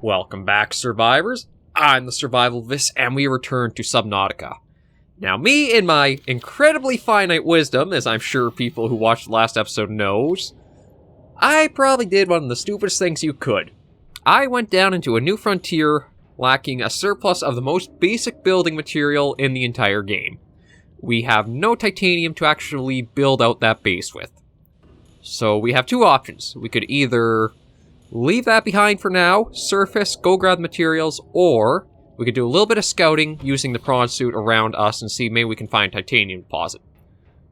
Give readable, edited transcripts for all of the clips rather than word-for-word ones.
Welcome back, survivors. I'm the SurvivalVis, and we return to Subnautica. Now, me, in my incredibly finite wisdom, as I'm sure people who watched the last episode knows, I probably did one of the stupidest things you could. I went down into a new frontier, lacking a surplus of the most basic building material in the entire game. We have no titanium to actually build out that base with. So we have two options. We could either leave that behind for now, surface, go grab the materials, or we could do a little bit of scouting using the prawn suit around us and see maybe we can find titanium deposit.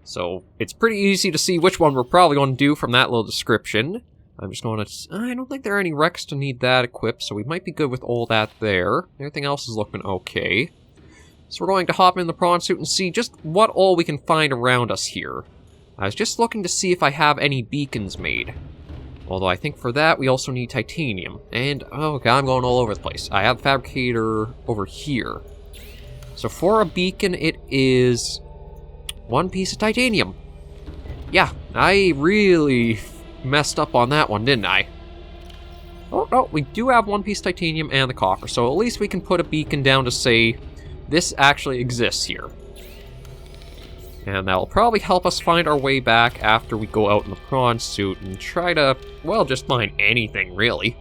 So it's pretty easy to see which one we're probably going to do from that little description. I'm just going to... I don't think there are any wrecks to need that equipped, so we might be good with all that there. Everything else is looking okay. So we're going to hop in the prawn suit and see just what all we can find around us here. I was just looking to see if I have any beacons made. Although I think for that, we also need titanium. And, oh god, I'm going all over the place. I have the fabricator over here. So for a beacon, it is one piece of titanium. Yeah, I really messed up on that one, didn't I? Oh, no, we do have one piece of titanium and the copper. So at least we can put a beacon down to say, this actually exists here. And that'll probably help us find our way back after we go out in the prawn suit and try to, well, just find anything, really.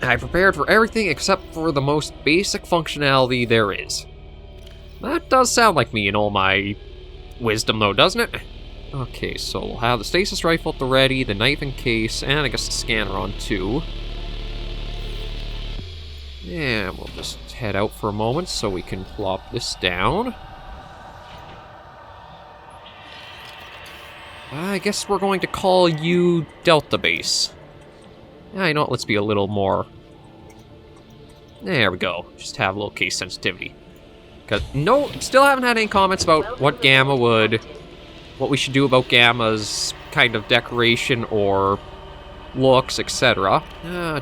I prepared for everything except for the most basic functionality there is. That does sound like me in all my wisdom, though, doesn't it? Okay, so we'll have the stasis rifle at the ready, the knife in case, and I guess the scanner on, too. And we'll just head out for a moment so we can plop this down. I guess we're going to call you Delta Base. I know, let's be a little more... There we go. Just have a little case sensitivity. Because, no, still haven't had any comments about what Gamma would... What we should do about Gamma's kind of decoration or looks, etc. I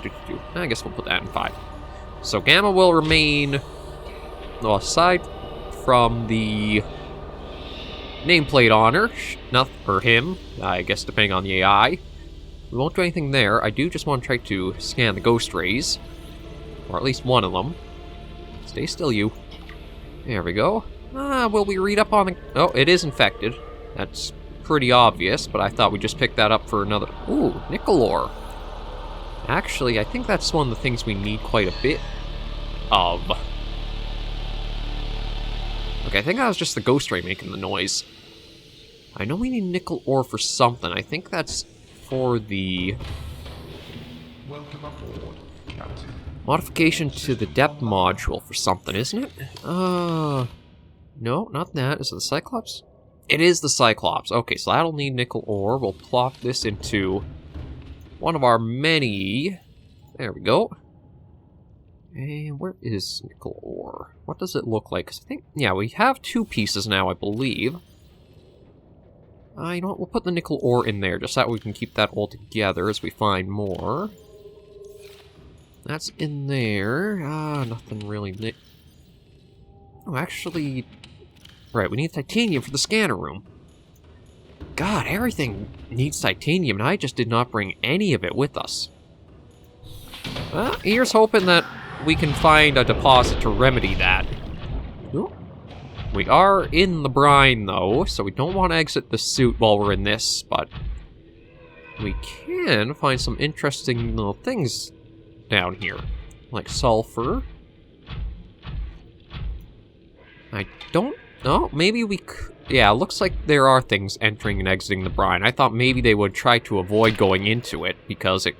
guess we'll put that in 5. So Gamma will remain... Well, aside from the... nameplate on her, not for him, I guess depending on the AI. We won't do anything there. I do just want to try to scan the ghost rays. Or at least one of them. Stay still, you. There we go. Will we read up on the... Oh, it is infected. That's pretty obvious, but I thought we'd just pick that up for another... Ooh, nickel ore. Actually, I think that's one of the things we need quite a bit of. Okay, I think that was just the ghost ray making the noise. I know we need nickel ore for something. I think that's for the... Welcome aboard, Captain. Modification to the depth module for something, isn't it? No, not that. Is it the Cyclops? It is the Cyclops. Okay, so that'll need nickel ore. We'll plop this into one of our many... There we go. And where is nickel ore? What does it look like? 'Cause I think, yeah, we have 2 pieces now, I believe. You know what? We'll put the nickel ore in there, just so that we can keep that all together as we find more. That's in there. Nothing really. Oh, actually, right. We need titanium for the scanner room. God, everything needs titanium, and I just did not bring any of it with us. Well, here's hoping that we can find a deposit to remedy that. Ooh. We are in the brine, though, so we don't want to exit the suit while we're in this, but we can find some interesting little things down here, like sulfur. I don't know, maybe we yeah, looks like there are things entering and exiting the brine. I thought maybe they would try to avoid going into it, because it...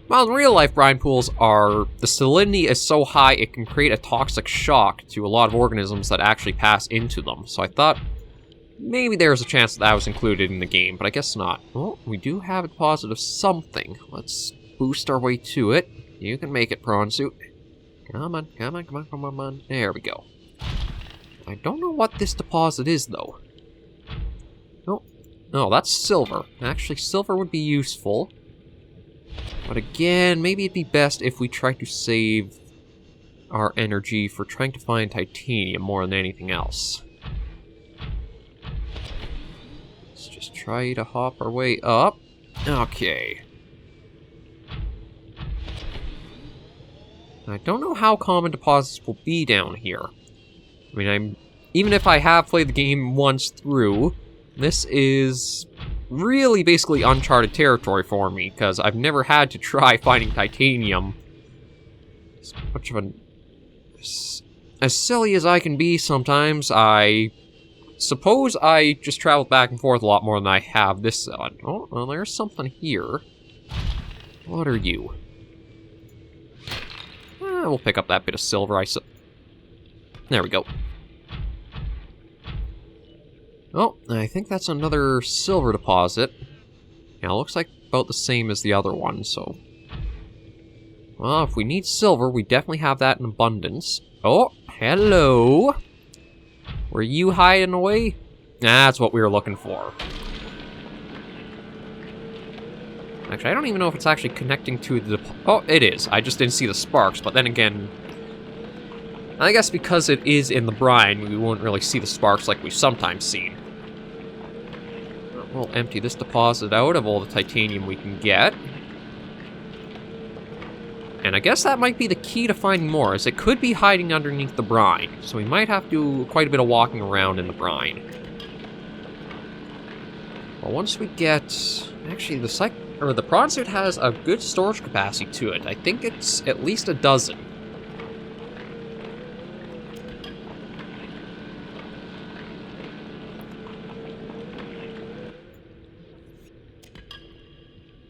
Well, in real life, brine pools are... The salinity is so high, it can create a toxic shock to a lot of organisms that actually pass into them. So I thought maybe there's a chance that was included in the game, but I guess not. Well, we do have a deposit of something. Let's boost our way to it. You can make it, prawn suit. Come on, come on, come on, come on, come on. There we go. I don't know what this deposit is, though. Oh, no, that's silver. Actually, silver would be useful. But again, maybe it'd be best if we try to save our energy for trying to find titanium more than anything else. Let's just try to hop our way up. Okay. I don't know how common deposits will be down here. I mean, even if I have played the game once through, this is really basically uncharted territory for me, because I've never had to try finding titanium. It's much of an... As silly as I can be sometimes, I suppose I just traveled back and forth a lot more than I have this on. Oh, well, there's something here. What are you? We'll pick up that bit of silver, There we go. Oh, I think that's another silver deposit. Yeah, it looks like about the same as the other one, so... Well, if we need silver, we definitely have that in abundance. Oh, hello! Were you hiding away? That's what we were looking for. Actually, I don't even know if it's actually connecting to the... Oh, it is. I just didn't see the sparks, but then again... I guess because it is in the brine, we won't really see the sparks like we've sometimes seen. We'll empty this deposit out of all the titanium we can get. And I guess that might be the key to finding more, as it could be hiding underneath the brine. So we might have to do quite a bit of walking around in the brine. Well, once we get... Actually, the prawn suit has a good storage capacity to it. I think it's at least a dozen.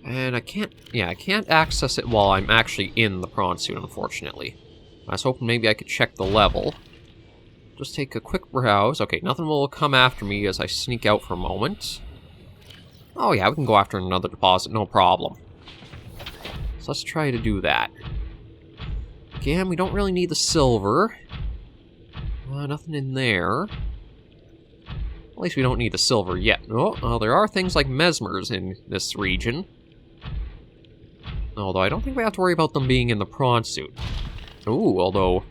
And I can't access it while I'm actually in the prawn suit, unfortunately. I was hoping maybe I could check the level. Just take a quick browse. Okay, nothing will come after me as I sneak out for a moment. Oh yeah, we can go after another deposit, no problem. So let's try to do that. Again, we don't really need the silver. Nothing in there. At least we don't need the silver yet. Oh, well, there are things like mesmers in this region. Although I don't think we have to worry about them being in the prawn suit. Ooh, although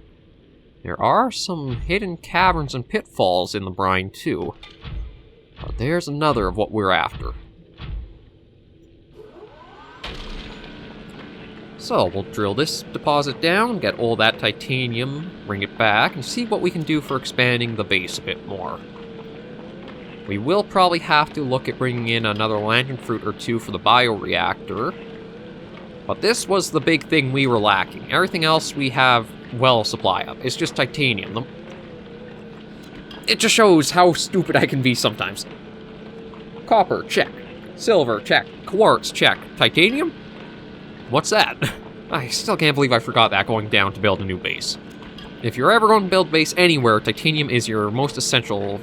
there are some hidden caverns and pitfalls in the brine too. But there's another of what we're after. So we'll drill this deposit down, get all that titanium, bring it back, and see what we can do for expanding the base a bit more. We will probably have to look at bringing in another lantern fruit or two for the bioreactor. But this was the big thing we were lacking. Everything else we have well supply of. It's just titanium. It just shows how stupid I can be sometimes. Copper, check. Silver, check. Quartz, check. Titanium? What's that? I still can't believe I forgot that going down to build a new base. If you're ever going to build a base anywhere, titanium is your most essential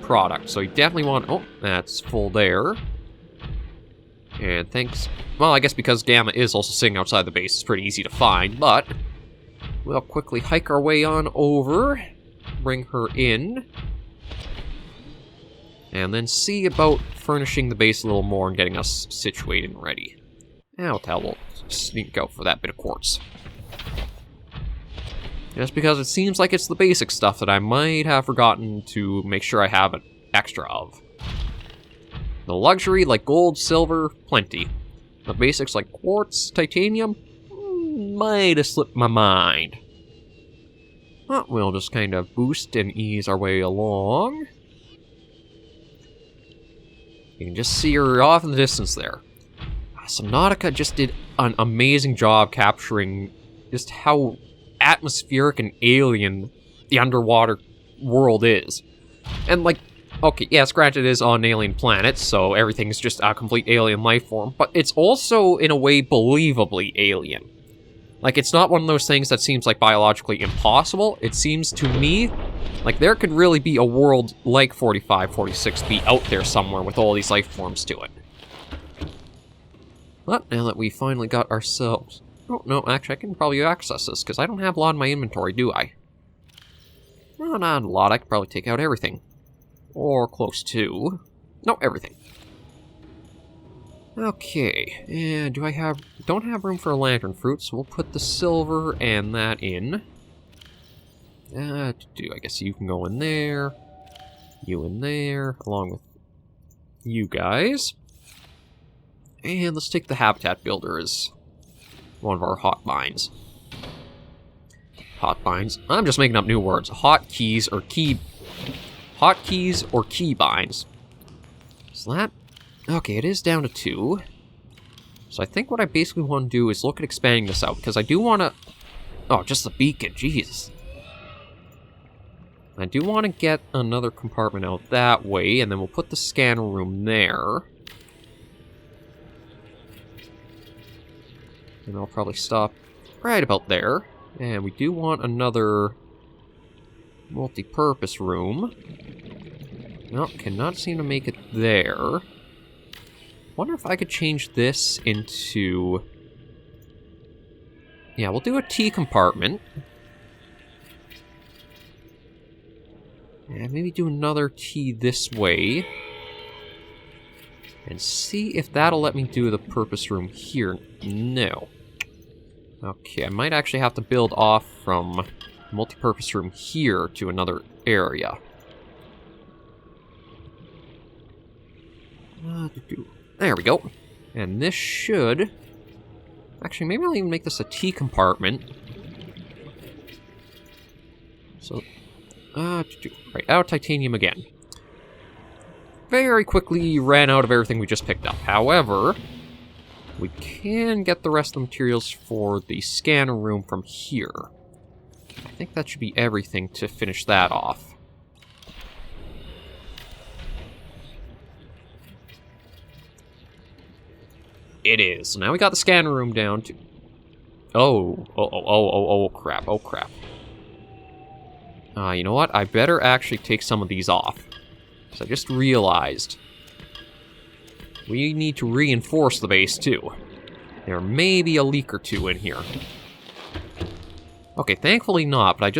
product. So you definitely want... Oh, that's full there. And thanks... Well, I guess because Gamma is also sitting outside the base, it's pretty easy to find, but... We'll quickly hike our way on over, bring her in, and then see about furnishing the base a little more and getting us situated and ready. Now, we'll sneak out for that bit of quartz. Just because it seems like it's the basic stuff that I might have forgotten to make sure I have an extra of. The luxury, like gold, silver, plenty. The basics like quartz, titanium, might have slipped my mind. But we'll just kind of boost and ease our way along. You can just see her off in the distance there. Subnautica just did an amazing job capturing just how atmospheric and alien the underwater world is. And like, okay, yes, granted it is on alien planets, so everything's just a complete alien life form, but it's also, in a way, believably alien. Like, it's not one of those things that seems like biologically impossible. It seems to me like there could really be a world like 4546b out there somewhere with all these life forms to it. But now that we finally got ourselves... Oh, no, actually, I can probably access this, because I don't have a lot in my inventory, do I? No, not a lot. I could probably take out everything. Or close to. No, everything. Okay, and don't have room for a lantern fruit, so we'll put the silver and that in. I guess you can go in there. You in there, along with you guys. And let's take the habitat builder as one of our hot mines. hot binds. I'm just making up new words. Hotkeys or key binds. So that... Okay, it is down to 2. So I think what I basically want to do is look at expanding this out, because I do want to... Oh, just the beacon, Jesus. I do want to get another compartment out that way, and then we'll put the scanner room there. And I'll probably stop right about there. And we do want another multi-purpose room. Nope, cannot seem to make it there. Wonder if I could change this into... Yeah, we'll do a T compartment. And maybe do another T this way. And see if that'll let me do the purpose room here. No. Okay, I might actually have to build off from multi-purpose room here to another area. There we go. And this should... Actually, maybe I'll even make this a T compartment. So... right, out of titanium again. Very quickly ran out of everything we just picked up. However, we can get the rest of the materials for the scanner room from here. I think that should be everything to finish that off. It is. So now we got the scanner room down to... Oh, crap, oh, crap. You know what? I better actually take some of these off. Because I just realized we need to reinforce the base, too. There may be a leak or two in here. Okay, thankfully not, but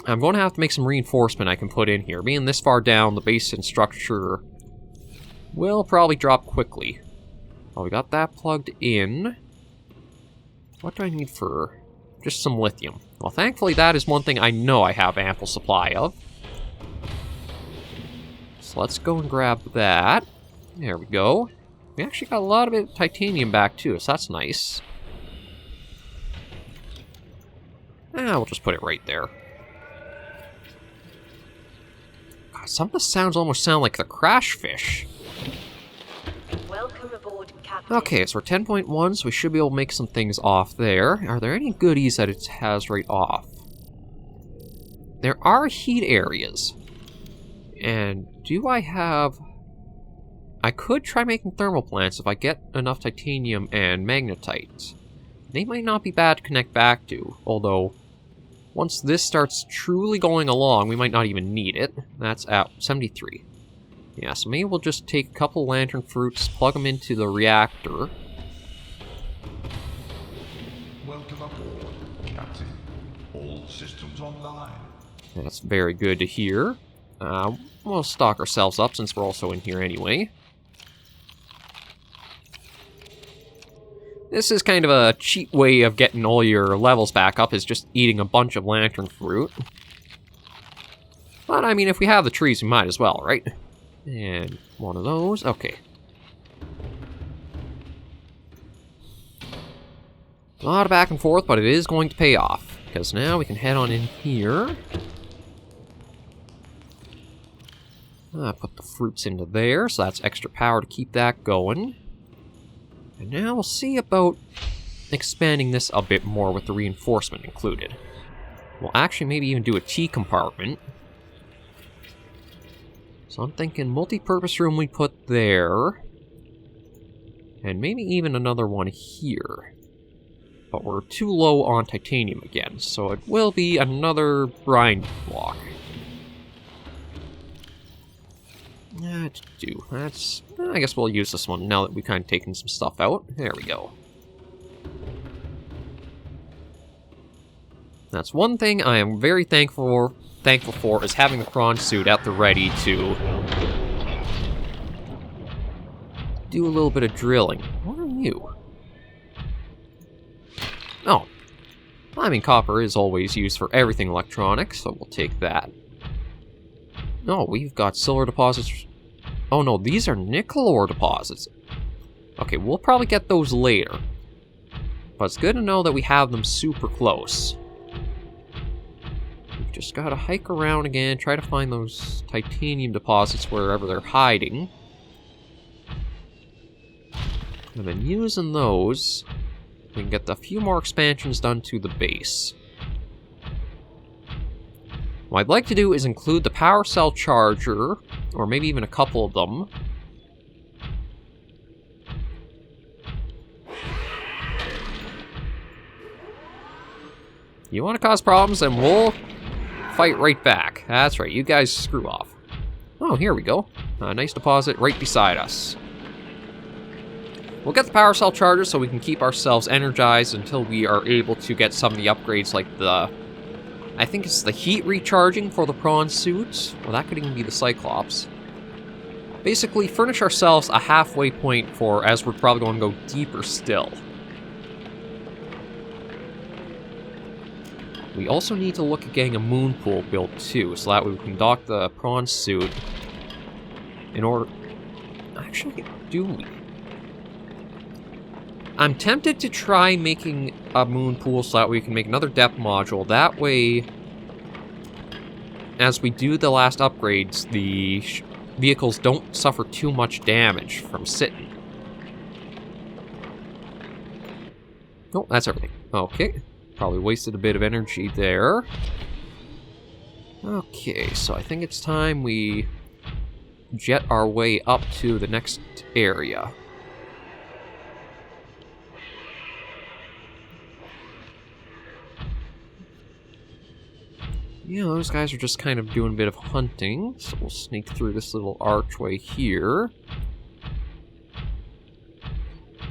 I'm going to have to make some reinforcement I can put in here. Being this far down, the base and structure will probably drop quickly. Oh, we got that plugged in. What do I need for... Just some lithium. Well, thankfully that is one thing I know I have ample supply of. So let's go and grab that. There we go. We actually got a lot of it titanium back too, so that's nice. We'll just put it right there. God, some of the sounds almost sound like the crash fish. Welcome aboard, Captain. Okay, so we're 10.1, so we should be able to make some things off there. Are there any goodies that it has right off? There are heat areas. And do I have... I could try making thermal plants if I get enough titanium and magnetite. They might not be bad to connect back to, although once this starts truly going along, we might not even need it. That's at 73. Yeah, so maybe we'll just take a couple lantern fruits, plug them into the reactor. Welcome aboard, Captain. All systems online. That's very good to hear. We'll stock ourselves up since we're also in here anyway. This is kind of a cheap way of getting all your levels back up, is just eating a bunch of lantern fruit. But, I mean, if we have the trees, we might as well, right? And one of those. Okay. A lot of back and forth, but it is going to pay off. Because now we can head on in here. Put the fruits into there, so that's extra power to keep that going. And now we'll see about expanding this a bit more with the reinforcement included. We'll actually maybe even do a T compartment. So I'm thinking multi-purpose room we put there. And maybe even another one here. But we're too low on titanium again, so it will be another brine block. That's... I guess we'll use this one now that we've kind of taken some stuff out. There we go. That's one thing I am very thankful for, is having the prawn suit at the ready to do a little bit of drilling. What are you? Oh. I mean, copper is always used for everything electronic, so we'll take that. No, we've got silver deposits. Oh no, these are nickel ore deposits. Okay, we'll probably get those later. But it's good to know that we have them super close. just gotta hike around again, try to find those titanium deposits wherever they're hiding. And then using those, we can get a few more expansions done to the base. What I'd like to do is include the power cell charger, or maybe even a couple of them. You want to cause problems, and we'll fight right back. That's right, you guys screw off. Oh, here we go. A nice deposit right beside us. We'll get the power cell charger so we can keep ourselves energized until we are able to get some of the upgrades like the... I think it's the heat recharging for the prawn suit. Well, that could even be the Cyclops. Basically, furnish ourselves a halfway point for as we're probably going to go deeper still. We also need to look at getting a moon pool built too, so that way we can dock the prawn suit in order... Actually, do we? I'm tempted to try making a moon pool so that we can make another depth module. That way, as we do the last upgrades, the vehicles don't suffer too much damage from sitting. Oh, that's everything. Okay. Probably wasted a bit of energy there. Okay, so I think it's time we jet our way up to the next area. Yeah, those guys are just kind of doing a bit of hunting, so we'll sneak through this little archway here.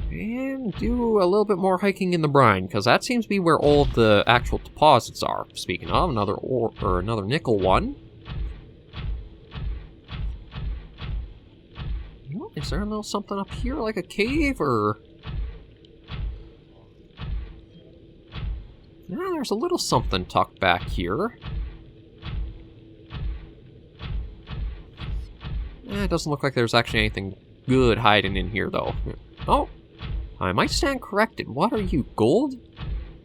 And do a little bit more hiking in the brine, because that seems to be where all of the actual deposits are. Speaking of, another ore, or another nickel one. Is there a little something up here, like a cave, or... Yeah, there's a little something tucked back here. It doesn't look like there's actually anything good hiding in here, though. Oh, I might stand corrected. What are you, gold?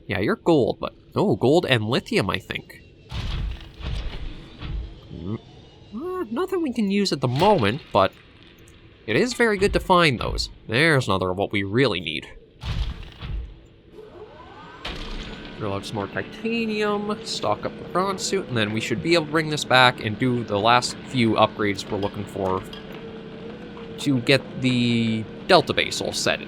Yeah, you're gold, but... Oh, gold and lithium, I think. Nothing we can use at the moment, but... It is very good to find those. There's another of what we really need. We'll have some more titanium, stock up the prawn suit, and then we should be able to bring this back and do the last few upgrades we're looking for to get the Delta base all set.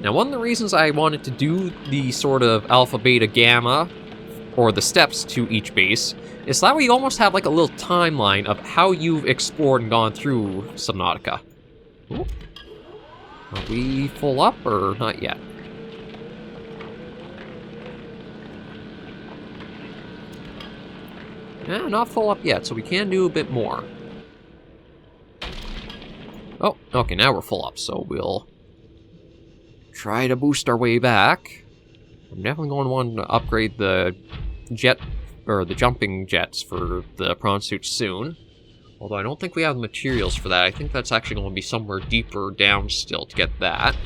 Now, one of the reasons I wanted to do the sort of alpha, beta, gamma, or the steps to each base, is that way you almost have like a little timeline of how you've explored and gone through Subnautica. Ooh. Are we full up, or not yet? Yeah, not full up yet, so we can do a bit more. Oh, okay, now we're full up, so we'll try to boost our way back. I'm definitely going to want to upgrade the jet, or the jumping jets for the prawn suit soon. Although I don't think we have the materials for that. I think that's actually going to be somewhere deeper down still to get that.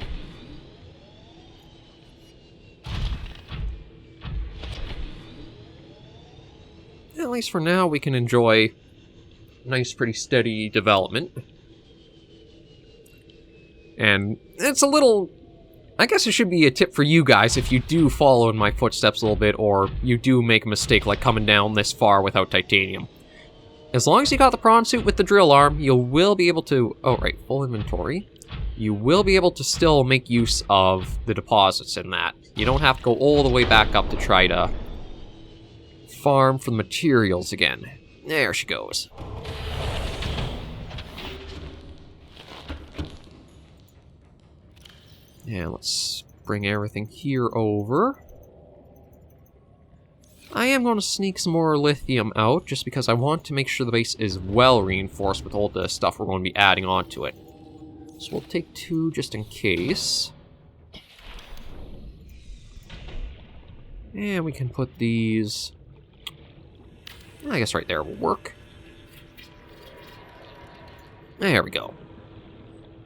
At least for now, we can enjoy nice, pretty steady development. And it's a little... I guess it should be a tip for you guys if you do follow in my footsteps a little bit, or you do make a mistake like coming down this far without titanium. As long as you got the prawn suit with the drill arm, you will be able to... Oh, right, full inventory. You will be able to still make use of the deposits in that. You don't have to go all the way back up to try to farm for the materials again. There she goes. Yeah, let's bring everything here over. I am going to sneak some more lithium out, just because I want to make sure the base is well reinforced with all the stuff we're going to be adding onto it. So we'll take 2 just in case. And we can put these... I guess right there will work. There we go.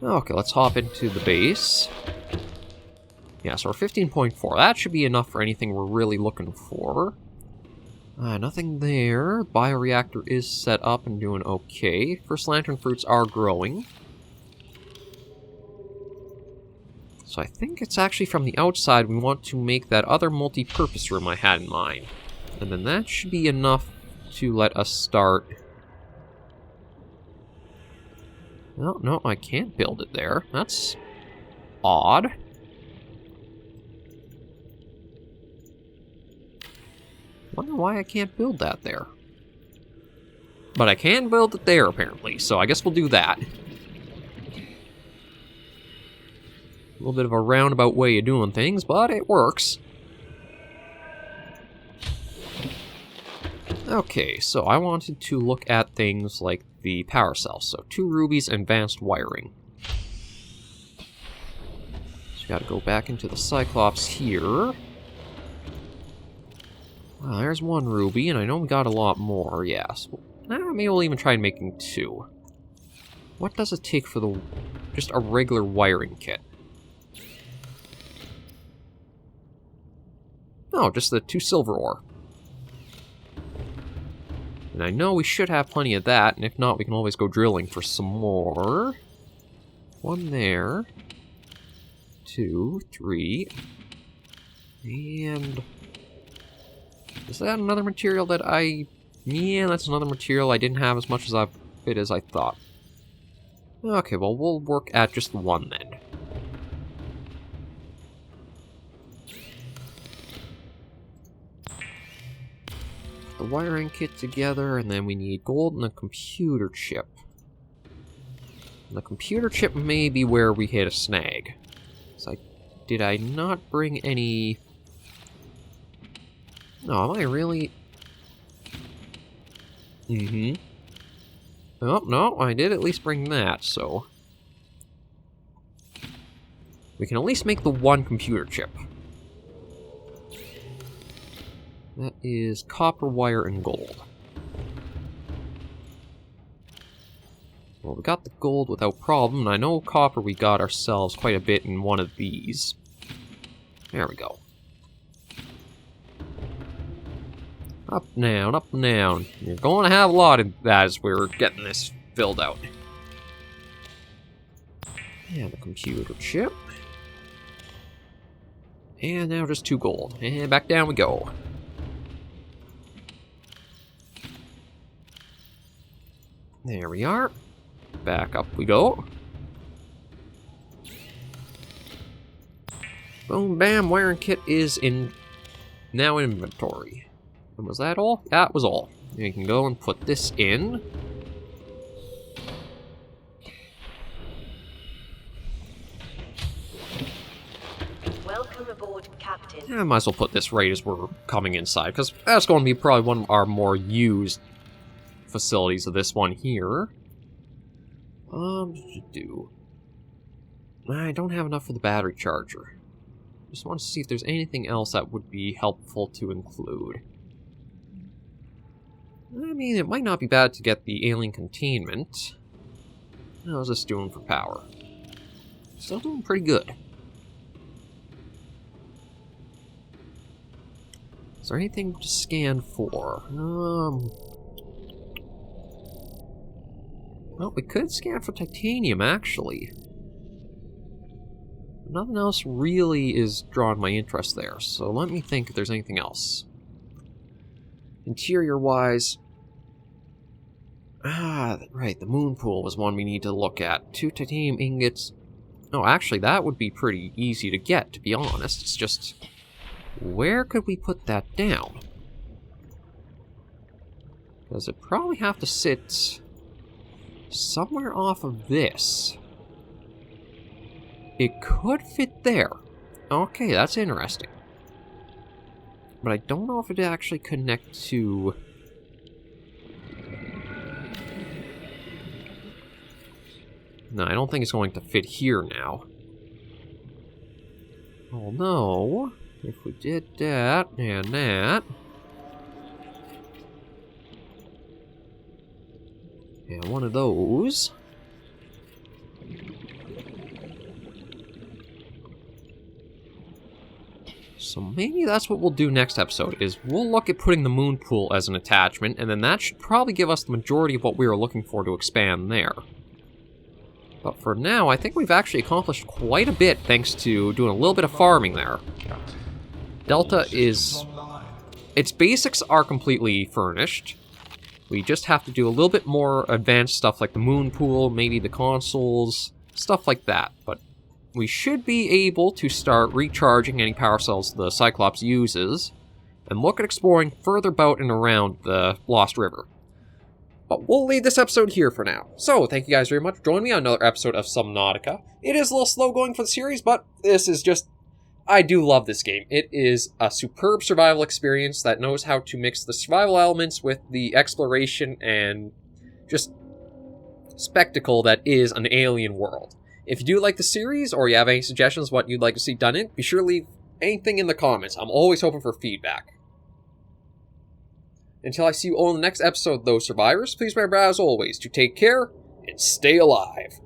Okay, let's hop into the base. Yeah, so we're 15.4. That should be enough for anything we're really looking for. Nothing there. Bioreactor is set up and doing okay. First lantern fruits are growing. So I think it's actually from the outside we want to make that other multi-purpose room I had in mind. And then that should be enough to let us start... No, no, I can't build it there. That's odd. Wonder why I can't build that there. But I can build it there, apparently, so I guess we'll do that. A little bit of a roundabout way of doing things, but it works. Okay, so I wanted to look at things like the power cells. So 2 rubies and advanced wiring. So gotta go back into the Cyclops here. Well, there's 1 ruby, and I know we got a lot more, yes. Maybe we'll even try making 2. What does it take for the just a regular wiring kit? Oh, just the 2 silver ore. And I know we should have plenty of that, and if not, we can always go drilling for some more. 1 there. 2, 3. And... is that another material that I... yeah, that's another material I didn't have as much of it as I thought. Okay, well, we'll work at just 1 then. The wiring kit together, and then we need gold and a computer chip. And the computer chip may be where we hit a snag. So did I not bring any... no, am I really... oh, no, I did at least bring that, so... we can at least make the 1 computer chip. That is copper, wire, and gold. Well, we got the gold without problem, and I know copper we got ourselves quite a bit in one of these. There we go. Up and down, up and down. You're going to have a lot of that as we're getting this filled out. And the computer chip. And now just 2 gold. And back down we go. There we are. Back up we go. Boom, bam, wiring kit is now in inventory. And was that all? That was all. You can go and put this in. Welcome aboard, Captain. I might as well put this right as we're coming inside, because that's going to be probably one of our more used facilities of this one here. I don't have enough for the battery charger. Just want to see if there's anything else that would be helpful to include. I mean, it might not be bad to get the alien containment. How's this doing for power? Still doing pretty good. Is there anything to scan for? Well, we could scan for titanium, actually. Nothing else really is drawing my interest there, so let me think if there's anything else. Interior-wise... right, the moon pool was one we need to look at. 2 titanium ingots. Oh, actually, that would be pretty easy to get, to be honest. It's just... where could we put that down? Does it probably have to sit... somewhere off of this? It could fit there. Okay, that's interesting. But I don't know if it actually connects to... no, I don't think it's going to fit here now. Although, if we did that and that... and one of those... So maybe that's what we'll do next episode, is we'll look at putting the moon pool as an attachment, and then that should probably give us the majority of what we were looking for to expand there. But for now, I think we've actually accomplished quite a bit thanks to doing a little bit of farming there. Delta is... its basics are completely furnished. We just have to do a little bit more advanced stuff like the moon pool, maybe the consoles, stuff like that. But we should be able to start recharging any power cells the Cyclops uses, and look at exploring further about and around the Lost River. But we'll leave this episode here for now. So, thank you guys very much for joining me on another episode of Subnautica. It is a little slow going for the series, but this is just... I do love this game. It is a superb survival experience that knows how to mix the survival elements with the exploration and just spectacle that is an alien world. If you do like the series, or you have any suggestions what you'd like to see done in, be sure to leave anything in the comments. I'm always hoping for feedback. Until I see you all in the next episode, though, survivors, please remember, as always, to take care and stay alive.